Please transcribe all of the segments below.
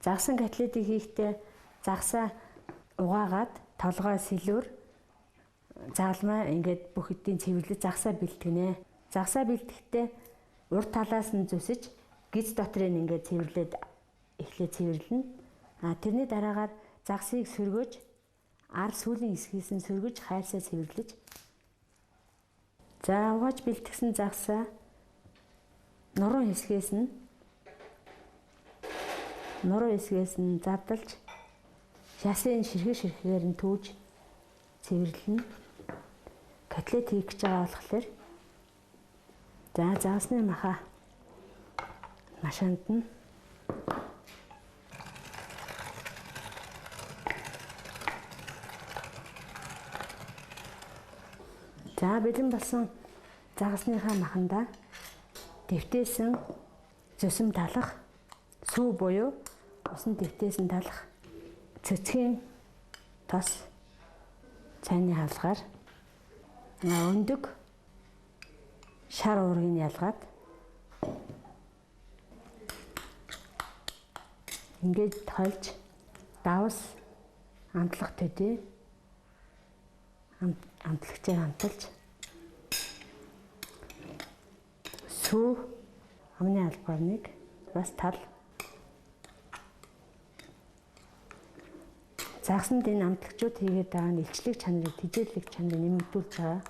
Загсан котлетыг хийхдээ загсаа угаагаад толгой сэлүүр заалмаа ингээд бүх хэдийн цэвэрлэж загсаа бэлтгэнэ. Загсаа бэлтгэхдээ урд талаас нь зүсэж гиз дотрыг ингээд цэвэрлээд эхлээ цэвэрлэнэ. Тэрний дараагаар загсыг сөргөж ар сүүлийн хэсгээс нь сөргөж хайрсаа цэвэрлэж за угааж бэлтгэсэн загсаа нуруу хэсгээс нь завдалж шасын ширхгээр нь түүж цэвэрлэнэ. Котлет хийх гэж байгаа болохоор за загсны маха машинд нь за бэлэн болсон загсныхаа махандаа дэвтээсэн зүсэм талах сүү буюу усан дэвтээсэн талах цэцгийн тос цайны хавлгаар өндөг шар уургийг ялгаад ингээд тольж давс амтлах төдий амтлагчаар амталж сүү амны албарныг бас тал загсанд энэ амтлагчуд хийгээд байгаа нь илчлэг чанарыг тэжээлэг чанарыг нэмэгдүүлж байгаа.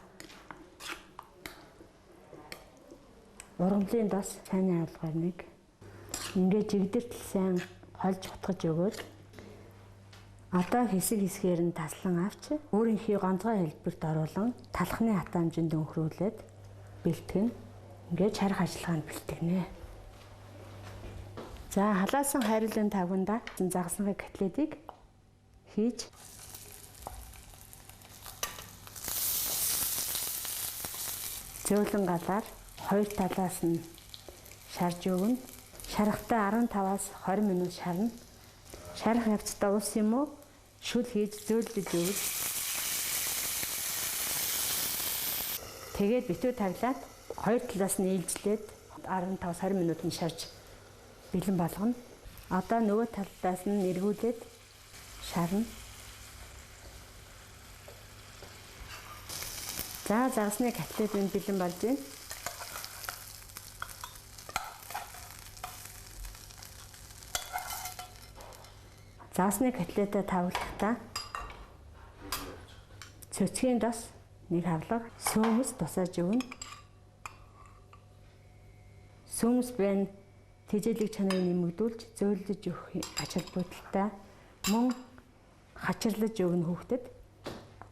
Ургамлын дос цайны албарныг ингээд жигдэртэл сайн холж утгаж өгөөд одоо хэсэг хэсгээр нь таслан авч өөрийнхөө гонцгой хэлбэрт оруулан талхны хатамжинд өнхрүүлээд бэлтгэн ингээд чарах ажиллагаанд бэлтгэнэ. За халаасан хайрлын тавганда загсны котлетыг хийж зөөлөн галаар хоёр талаас нь шарж өгнө. Шарахтаа 15-аас 20 минут шарна. Шарах явцдаа ус юм уу шүл хийж зөөлдөж өгөл. Тэгээд битүү тавлаад хоёр талаас нь ээлжлээд 15-20 минут нь шарж бэлэн болгоно. Одоо нөгөө талаас нь эргүүлээд шарна. За загсны котлет нь бэлэн болж байна. Загсны котлетаа тавлахдаа цөцгийн дос нэг хавлага сөөмөс тусааж өгнө. Сөөмөс байна тэжээлэг чанарыг нэмэгдүүлж зөөлдөж өгөх ач холбогдолтой мөн хачирлаж өгнө хүүхдэд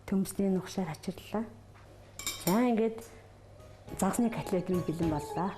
төмсний нухшаар хачирлаа. За ингээд загсны котлет нь бэлэн боллоо.